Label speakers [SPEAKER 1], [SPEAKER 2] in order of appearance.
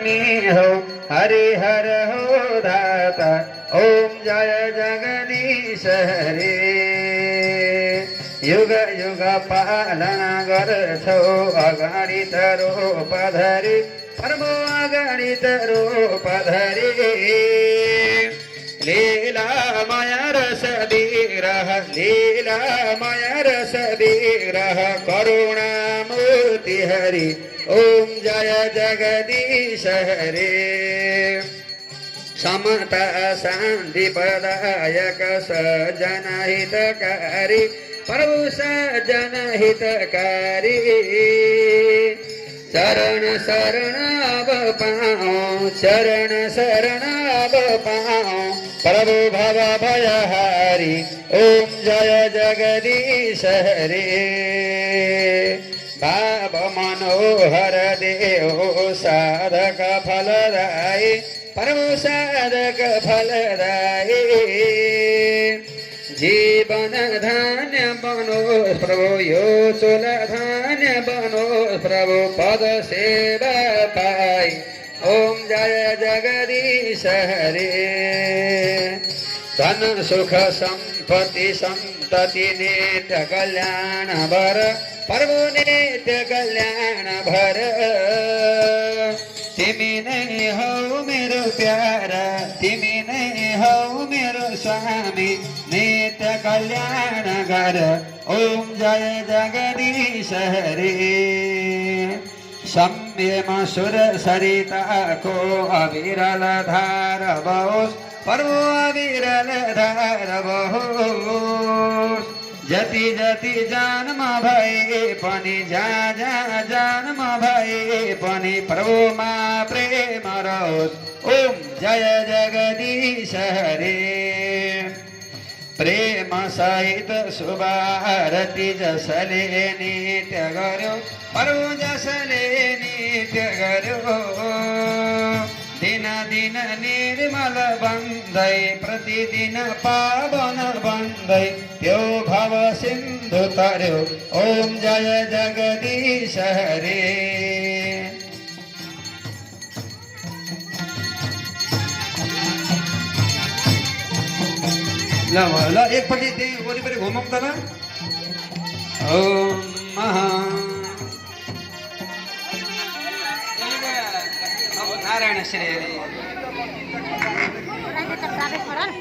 [SPEAKER 1] स्वामी हो हरिहर हो दाता ओम जय जगदीश हरे युग युग पालना गर्छौ अगणित रूप धरी प्रभु अगणित रूप धरी लीलामय रस विग्रह लीलामय रस विग्रह करुणामूर्ति हरि ओम जय जगदीश हरे समता शांति प्रदायक सज्जन हितकारी प्रभु सज्जन हितकारी शरण शरण अब पाऊं शरण शरण अब पाऊं प्रभु भव भयहारी ओम जय जगदीश हरे भाव मनोहर देव साधक फलदायी प्रभु साधक फलदायी जीवन धान्य बनो प्रभु यो चूल धान्य बनो प्रभु पद सेवा पाई ओम जय जगदीश हरे धन सुख संपत्ति संतति नित्य कल्याण भर प्रभु नित्य कल्याण भर तिमी नहीं हो मेरो प्यारा तिमी नहीं हो मेरो स्वामी नित्य कल्याण गर ओम जय जगदीश हरे सम्यम सुर सरिता को अविरल धार बहोस प्रभु अविरल धार बहोस जति जति जन्म भए पनि जहाँ जहाँ जन्म भए पनि प्रभुमा प्रेम रहोस् ओम जय जगदीश हरे प्रेम सहित शुभारती जसले नित्य गर्यो प्रभु जसले नित्य गर्यो दिन दिन निर्मल बन्दै प्रतिदिन पावन बन्दै त्यो भव सिन्धु तर्यो ओम जय जगदीश हरे ल एकपट्टि त्यही वरिपरि घुमौँ त ल ओम महा नारायण श्री हरि